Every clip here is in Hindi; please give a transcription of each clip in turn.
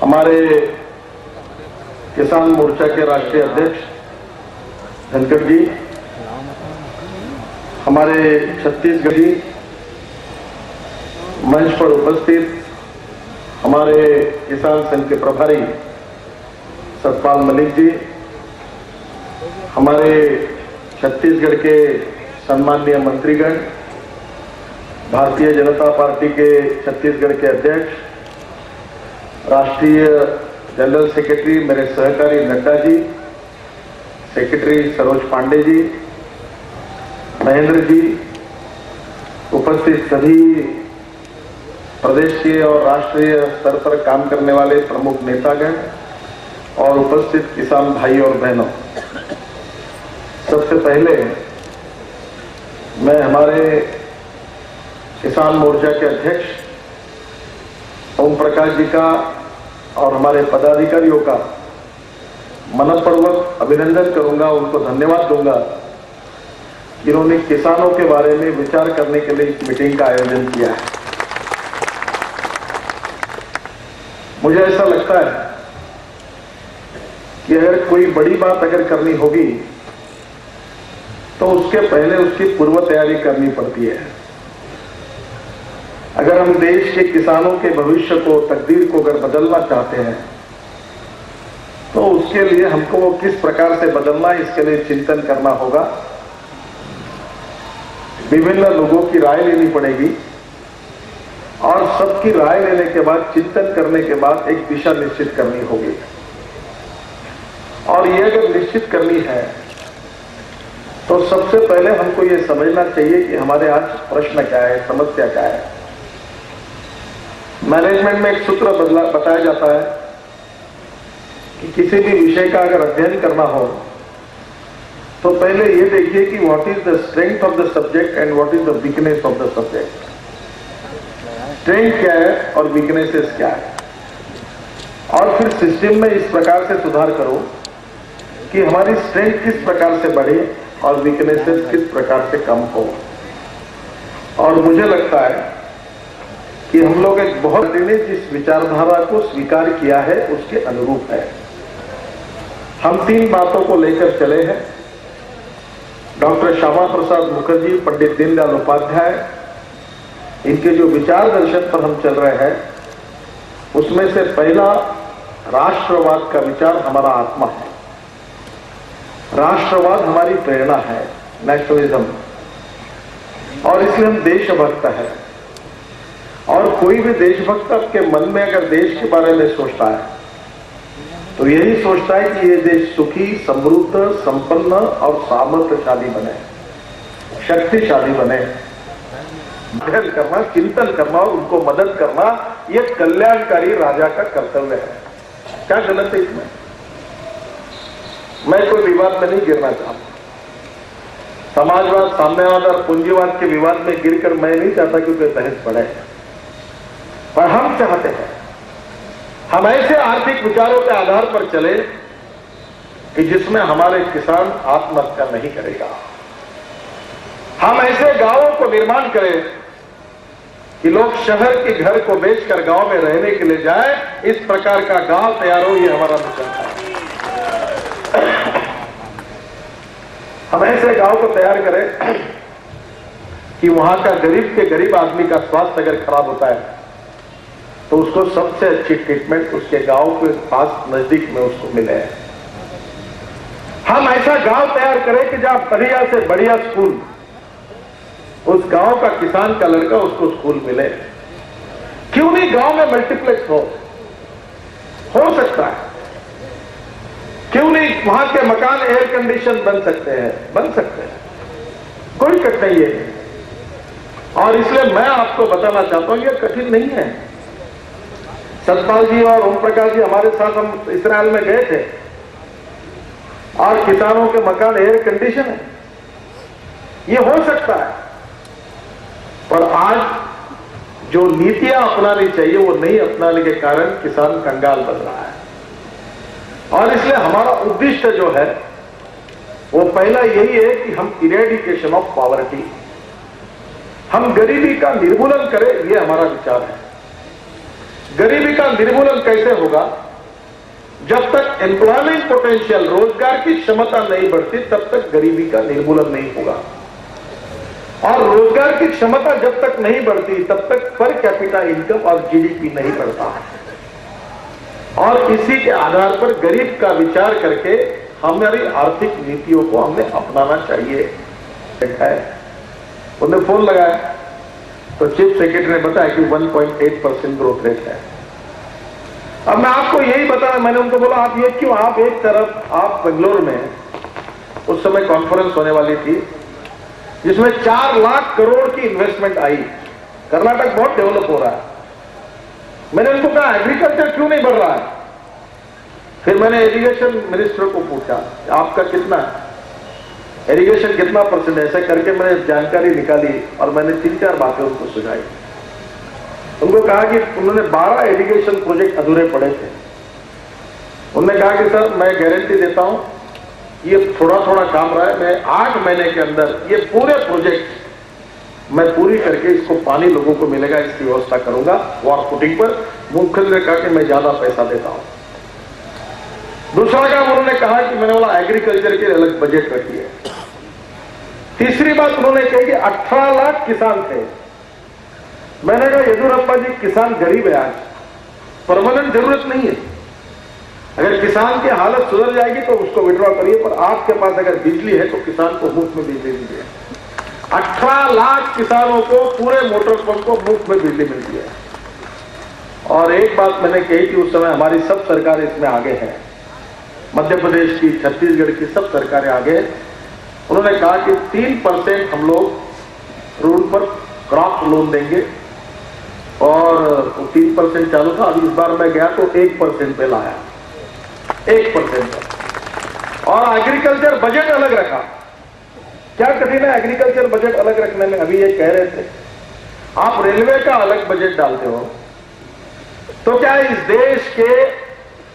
हमारे किसान मोर्चा के राष्ट्रीय अध्यक्ष धनखड़ जी, हमारे छत्तीसगढ़ जी, मंच पर उपस्थित हमारे किसान संघ के प्रभारी सतपाल मलिक जी, हमारे छत्तीसगढ़ के सम्माननीय मंत्रीगण, भारतीय जनता पार्टी के छत्तीसगढ़ के अध्यक्ष, राष्ट्रीय जनरल सेक्रेटरी मेरे सहकारी नड्डा जी, सेक्रेटरी सरोज पांडे जी, महेंद्र जी, उपस्थित सभी प्रदेशीय और राष्ट्रीय स्तर पर काम करने वाले प्रमुख नेतागण और उपस्थित किसान भाई और बहनों, सबसे पहले मैं हमारे किसान मोर्चा के अध्यक्ष ओम प्रकाश जी का और हमारे पदाधिकारियों का मनपूर्वक अभिनंदन करूंगा, उनको धन्यवाद दूंगा कि इन्होंने किसानों के बारे में विचार करने के लिए इस मीटिंग का आयोजन किया है। मुझे ऐसा लगता है कि अगर कोई बड़ी बात अगर करनी होगी तो उसके पहले उसकी पूर्व तैयारी करनी पड़ती है। अगर हम देश के किसानों के भविष्य को, तकदीर को अगर बदलना चाहते हैं तो उसके लिए हमको वो किस प्रकार से बदलना है, इसके लिए चिंतन करना होगा। विभिन्न लोगों की राय लेनी पड़ेगी और सबकी राय लेने के बाद, चिंतन करने के बाद एक दिशा निश्चित करनी होगी। और ये अगर निश्चित करनी है तो सबसे पहले हमको ये समझना चाहिए कि हमारे आज प्रश्न क्या है, समस्या क्या है। मैनेजमेंट में एक सूत्र बताया जाता है कि किसी भी विषय का अगर अध्ययन करना हो तो पहले ये देखिए कि what is the strength of the subject and what is the weakness of the subject. Strength क्या है और वीकनेसेस क्या है, और फिर सिस्टम में इस प्रकार से सुधार करो कि हमारी स्ट्रेंथ किस प्रकार से बढ़े और वीकनेसेस किस प्रकार से कम हो। और मुझे लगता है कि हम लोग एक बहुत ने जिस विचारधारा को स्वीकार किया है उसके अनुरूप है। हम 3 बातों को लेकर चले हैं। डॉक्टर श्यामा प्रसाद मुखर्जी, पंडित दीनदयाल उपाध्याय, इनके जो विचार दर्शन पर हम चल रहे हैं उसमें से पहला राष्ट्रवाद का विचार हमारा आत्मा है। राष्ट्रवाद हमारी प्रेरणा है, नेशनलिज्म, और इसलिए हम देशभक्त है। और कोई भी देशभक्त के मन में अगर देश के बारे में सोचता है तो यही सोचता है कि ये देश सुखी, समृद्ध, संपन्न और सामर्थ्यशाली बने, शक्तिशाली बने। अध्ययन करना, चिंतन करना और उनको मदद करना यह कल्याणकारी राजा का कर्तव्य है। क्या गलत है इसमें? मैं कोई विवाद में नहीं गिरना चाहता। समाजवाद, साम्यवाद और पूंजीवाद के विवाद में गिरकर मैं नहीं चाहता कि कोई बहस बढ़े, पर हम चाहते हैं हम ऐसे आर्थिक विचारों के आधार पर चले कि जिसमें हमारे किसान आत्महत्या नहीं करेगा। हम ऐसे गांवों को निर्माण करें कि लोग शहर के घर को बेचकर गांव में रहने के लिए जाए, इस प्रकार का गांव तैयार हो, ये हमारा मिशन है। हम ऐसे गांव को तैयार करें कि वहां का गरीब के गरीब आदमी का स्वास्थ्य अगर खराब होता है तो उसको सबसे अच्छी ट्रीटमेंट उसके गांव के पास नजदीक में उसको मिले। हम ऐसा गांव तैयार करें कि जहां बढ़िया से बढ़िया स्कूल, उस गांव का किसान का लड़का उसको स्कूल मिले। क्यों नहीं गांव में मल्टीप्लेक्स हो सकता है। क्यों नहीं वहां के मकान एयर कंडीशन बन सकते हैं, बन सकते हैं, कोई कठिनाई है। और इसलिए मैं आपको बताना चाहता हूं यह कठिन नहीं है। सतपाल जी और ओम प्रकाश जी हमारे साथ हम इस्राइल में गए थे और किसानों के मकान एयर कंडीशन है, ये हो सकता है। पर आज जो नीतियां अपनानी चाहिए वो नहीं अपनाने के कारण किसान कंगाल बन रहा है। और इसलिए हमारा उद्देश्य जो है वो पहला यही है कि हम इरेडिकेशन ऑफ पॉवर्टी, हम गरीबी का निर्मूलन करें, ये हमारा विचार है। गरीबी का निर्मूलन कैसे होगा? जब तक एम्प्लॉयमेंट पोटेंशियल, रोजगार की क्षमता नहीं बढ़ती, तब तक गरीबी का निर्मूलन नहीं होगा। और रोजगार की क्षमता जब तक नहीं बढ़ती, तब तक पर कैपिटा इनकम और जीडीपी नहीं बढ़ता। और इसी के आधार पर गरीब का विचार करके हमारी आर्थिक नीतियों को हमने अपनाना चाहिए। उन्होंने फोन लगाया तो चीफ सेक्रेटरी ने बताया कि 1.8% ग्रोथ रेट है। अब मैं आपको यही बताया, मैंने उनको बोला आप ये क्यों, आप एक तरफ आप बेंगलोर में उस समय कॉन्फ्रेंस होने वाली थी जिसमें 4 लाख करोड़ की इन्वेस्टमेंट आई। कर्नाटक बहुत डेवलप हो रहा है। मैंने उनको कहा एग्रीकल्चर क्यों नहीं बढ़ रहा है? फिर मैंने इरिगेशन मिनिस्टर को पूछा आपका कितना है, इरिगेशन कितना परसेंट, ऐसा करके मैंने जानकारी निकाली और मैंने 3-4 बातें उनको सुझाई। उनको कहा कि उन्होंने 12 इरिगेशन प्रोजेक्ट अधूरे पड़े थे। उन्होंने कहा कि सर मैं गारंटी देता हूं ये थोड़ा थोड़ा काम रहा है, मैं 8 महीने के अंदर ये पूरे प्रोजेक्ट मैं पूरी करके इसको पानी लोगों को मिलेगा इसकी व्यवस्था करूंगा वॉर फुटिंग पर। मुख्यमंत्री ने कहा कि मैं ज्यादा पैसा देता हूं। दूसरा काम उन्होंने कहा कि मैंने बोला एग्रीकल्चर के अलग बजट रखिए। तीसरी बात उन्होंने कही कि 18 लाख किसान थे। मैंने कहा येदियुरप्पा जी किसान गरीब है, आज परमानेंट जरूरत नहीं है। अगर किसान की हालत सुधर जाएगी तो उसको विड्रॉ करिए, पर आपके पास अगर बिजली है तो किसान को मुफ्त में बिजली दीजिए। 18 लाख किसानों को पूरे मोटर पंप को मुफ्त में बिजली मिलती है। और एक बात मैंने कही कि उस समय हमारी सब सरकारें इसमें आगे हैं, मध्य प्रदेश की, छत्तीसगढ़ की सब सरकारें आगे। उन्होंने कहा कि 3% हम लोग ऋण पर क्रॉप लोन देंगे और 3% चालू था। अभी इस बार मैं गया तो 1% पे लाया, 1% पर। और एग्रीकल्चर बजट अलग रखा। क्या कठिन है एग्रीकल्चर बजट अलग रखने में? अभी ये कह रहे थे आप रेलवे का अलग बजट डालते हो, तो क्या इस देश के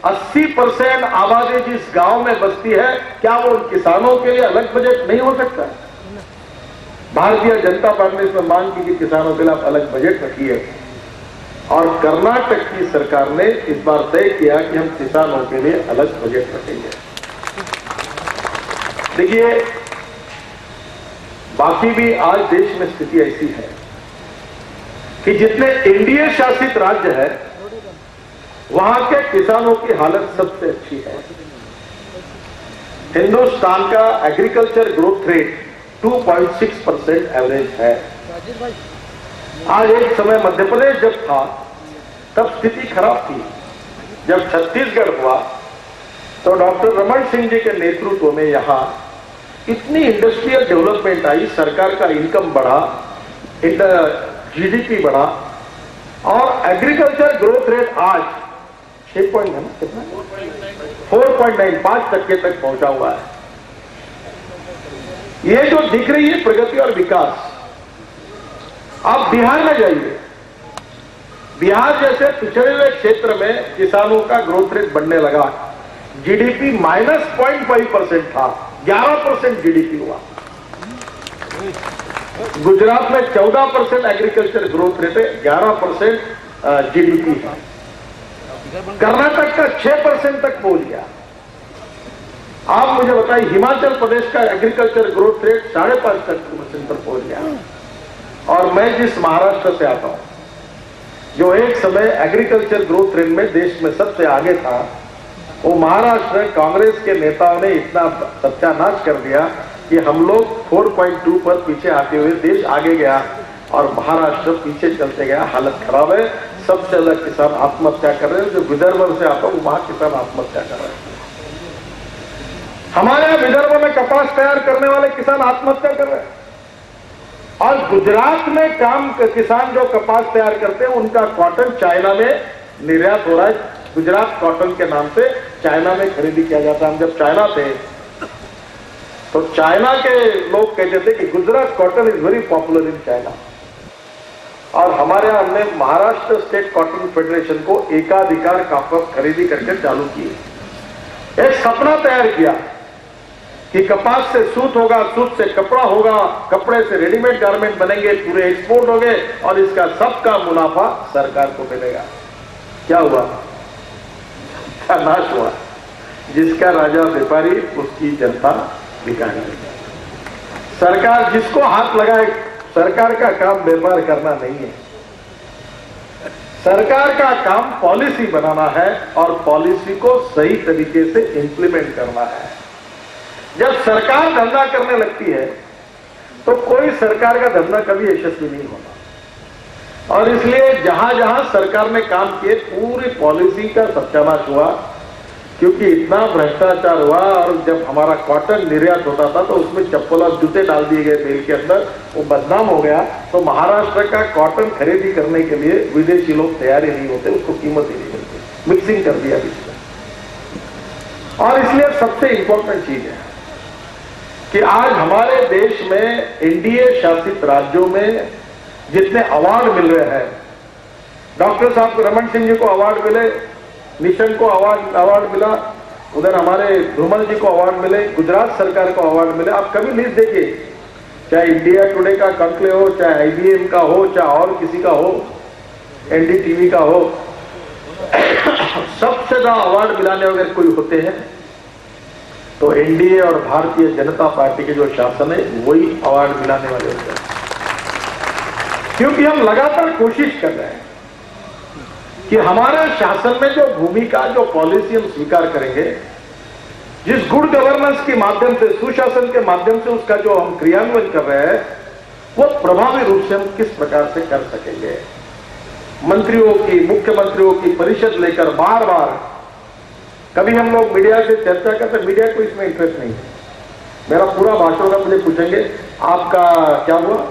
80% आबादी जिस गांव में बसती है, क्या वो किसानों के लिए अलग बजट नहीं हो सकता? भारतीय जनता पार्टी ने इसमें मांग की कि किसानों के लिए आप अलग बजट रखिए। और कर्नाटक की सरकार ने इस बार तय किया कि हम किसानों के लिए अलग बजट रखेंगे। देखिए बाकी भी आज देश में स्थिति ऐसी है कि जितने एनडीए शासित राज्य है वहां के किसानों की हालत सबसे अच्छी है। हिंदुस्तान का एग्रीकल्चर ग्रोथ रेट 2.6% एवरेज है। आज एक समय मध्य प्रदेश जब था तब स्थिति खराब थी। जब छत्तीसगढ़ हुआ तो डॉक्टर रमन सिंह जी के नेतृत्व में यहां इतनी इंडस्ट्रियल डेवलपमेंट आई, सरकार का इनकम बढ़ा, जीडीपी बढ़ा और एग्रीकल्चर ग्रोथ रेट आज 4.9 5% तक पहुंचा हुआ है। ये जो दिख रही है प्रगति और विकास। आप बिहार में जाइए, बिहार जैसे पिछड़े हुए क्षेत्र में किसानों का ग्रोथ रेट बढ़ने लगा। जीडीपी -0.5% था, 11% जीडीपी हुआ। गुजरात में 14% एग्रीकल्चर ग्रोथ रेट है, 11% जीडीपी है। कर्नाटक का 6% तक पहुंच गया। आप मुझे बताइए हिमाचल प्रदेश का एग्रीकल्चर ग्रोथ रेट 5.5% पर पहुंच गया। और मैं जिस महाराष्ट्र से आता हूं, जो एक समय एग्रीकल्चर ग्रोथ रेट में देश में सबसे आगे था, वो महाराष्ट्र कांग्रेस के नेताओं ने इतना सत्यानाश कर दिया कि हम लोग 4.2 पर पीछे आते हुए देश आगे गया और महाराष्ट्र पीछे चलते गया। हालत खराब है। सबसे ज्यादा किसान आत्महत्या कर रहे हैं। जो विदर्भ से आता हूं वहां किसान आत्महत्या कर रहे हैं। हमारे यहां विदर्भ में कपास तैयार करने वाले किसान आत्महत्या कर रहे हैं। और गुजरात में काम किसान जो कपास तैयार करते हैं उनका कॉटन चाइना में निर्यात हो रहा है। गुजरात कॉटन के नाम से चाइना में खरीदी किया जाता है। हम जब चाइना थे तो चाइना के लोग कहते थे कि Gujarat cotton is very popular in China. और हमारे यहां हमने महाराष्ट्र स्टेट कॉटन फेडरेशन को एकाधिकार कपास खरीदी करके चालू की। एक सपना तैयार किया कि कपास से सूत होगा, सूत से कपड़ा होगा, कपड़े से रेडीमेड गारमेंट बनेंगे, पूरे एक्सपोर्ट होंगे और इसका सबका मुनाफा सरकार को मिलेगा। क्या हुआ? का नाश हुआ। जिसका राजा व्यापारी उसकी जनता भिखारी। सरकार जिसको हाथ लगाए, सरकार का काम व्यापार करना नहीं है। सरकार का काम पॉलिसी बनाना है और पॉलिसी को सही तरीके से इंप्लीमेंट करना है। जब सरकार धंधा करने लगती है तो कोई सरकार का धंधा कभी यशस्वी नहीं होता। और इसलिए जहां जहां सरकार ने काम किए पूरी पॉलिसी का सत्यानाश हुआ, क्योंकि इतना भ्रष्टाचार हुआ। और जब हमारा कॉटन निर्यात होता था तो उसमें चप्पल और जूते डाल दिए गए बेल के अंदर, वो बदनाम हो गया। तो महाराष्ट्र का कॉटन खरीदी करने के लिए विदेशी लोग तैयार ही नहीं होते, उसको कीमत ही नहीं मिलती, मिक्सिंग कर दिया बीच में। और इसलिए सबसे इंपॉर्टेंट चीज है कि आज हमारे देश में एनडीए शासित राज्यों में जितने अवार्ड मिल रहे हैं, डॉक्टर साहब रमन सिंह जी को अवार्ड मिले, निशंक को अवार्ड मिला, उधर हमारे धूमल जी को अवार्ड मिले, गुजरात सरकार को अवार्ड मिले। आप कभी लिस्ट देखिए, चाहे इंडिया टुडे का कंक्लेव हो, चाहे आईबीएम का हो, चाहे और किसी का हो, एनडीटीवी का हो, सबसे ज्यादा अवार्ड मिलाने अगर कोई होते हैं तो एनडीए और भारतीय जनता पार्टी के जो शासन है वही अवार्ड मिलाने वाले होते हैं। क्योंकि हम लगातार कोशिश कर रहे हैं कि हमारे शासन में जो भूमिका, जो पॉलिसी हम स्वीकार करेंगे, जिस गुड गवर्नेंस के माध्यम से, सुशासन के माध्यम से उसका जो हम क्रियान्वयन कर रहे हैं, वो प्रभावी रूप से हम किस प्रकार से कर सकेंगे। मंत्रियों की, मुख्यमंत्रियों की परिषद लेकर बार बार, कभी हम लोग मीडिया से चर्चा करते, मीडिया को इसमें इंटरेस्ट नहीं है। मेरा पूरा भाषण होगा, मुझे पूछेंगे आपका क्या हुआ,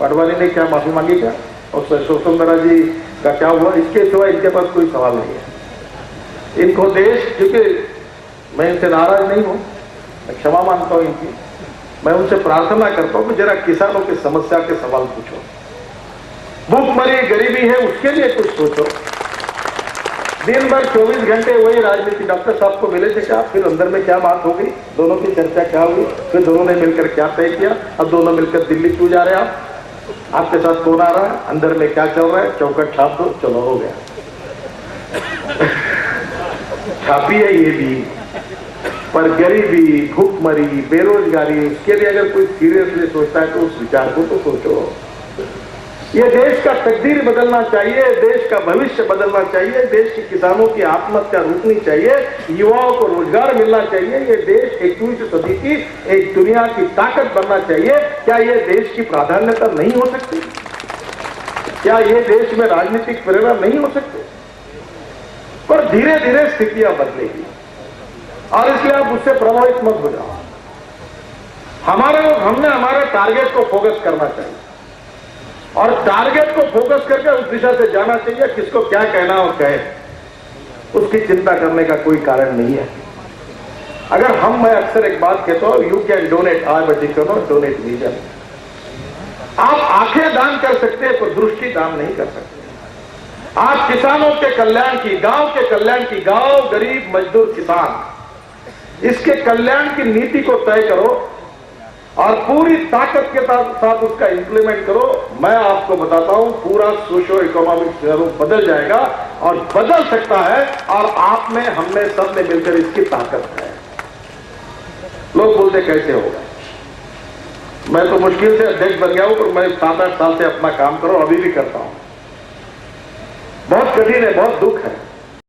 आडवाणी ने क्या माफी मांगी क्या, और वसुंधरा जी का क्या हुआ, इसके सिवा इनके पास कोई सवाल नहीं है। इनको देश, क्योंकि मैं इनसे नाराज नहीं हूं, मैं क्षमा मांगता हूं इनकी, मैं उनसे प्रार्थना करता हूं कि जरा किसानों की समस्या के सवाल पूछो, भूखमरी गरीबी है उसके लिए कुछ सोचो। दिन भर 24 घंटे वही राजनीति। डॉक्टर साहब को मिले थे क्या, फिर अंदर में क्या बात हो गई, दोनों की चर्चा क्या हुई, फिर दोनों ने मिलकर क्या तय किया, अब दोनों मिलकर दिल्ली क्यों जा रहे हैं आप, आपके साथ कौन आ रहा है, अंदर में क्या चल रहा है, चौकट छाप दो, चलो हो गया। छापी है ये भी, पर गरीबी, भूखमरी, बेरोजगारी, उसके लिए अगर कोई सीरियसली सोचता है तो उस विचार को तो सोचो। ये देश का तकदीर बदलना चाहिए, देश का भविष्य बदलना चाहिए, देश के किसानों की आत्महत्या रुकनी चाहिए, युवाओं को रोजगार मिलना चाहिए। ये देश 21वीं सदी की एक दुनिया की ताकत बनना चाहिए। क्या ये देश की प्राधान्यता नहीं हो सकती? क्या ये देश में राजनीतिक प्रेरणा नहीं हो सकती? पर धीरे धीरे स्थितियां बदलेगी और इसलिए आप उससे प्रभावित मत हो जाओ। हमने हमारे टारगेट को फोकस करना चाहिए और टारगेट को फोकस करके उस दिशा से जाना चाहिए। किसको क्या कहना और कहे, उसकी चिंता करने का कोई कारण नहीं है। अगर मैं अक्सर एक बात कहता हूं, you can donate I but you can not donate vision. आप आंखें दान कर सकते हैं पर दृष्टि दान नहीं कर सकते। आप किसानों के कल्याण की, गांव के कल्याण की, गांव, गरीब, मजदूर, किसान, इसके कल्याण की नीति को तय करो और पूरी ताकत के साथ उसका इंप्लीमेंट करो। मैं आपको बताता हूं, पूरा सोशो इकोनॉमिक स्वरूप बदल जाएगा और बदल सकता है। और आप में, हमने, सब ने मिलकर इसकी ताकत है। लोग बोलते कैसे होगा, मैं तो मुश्किल से अध्यक्ष बन गया हूं, पर मैं 7-8 साल से अपना काम करो, अभी भी करता हूं। बहुत कठिन है, बहुत दुख है।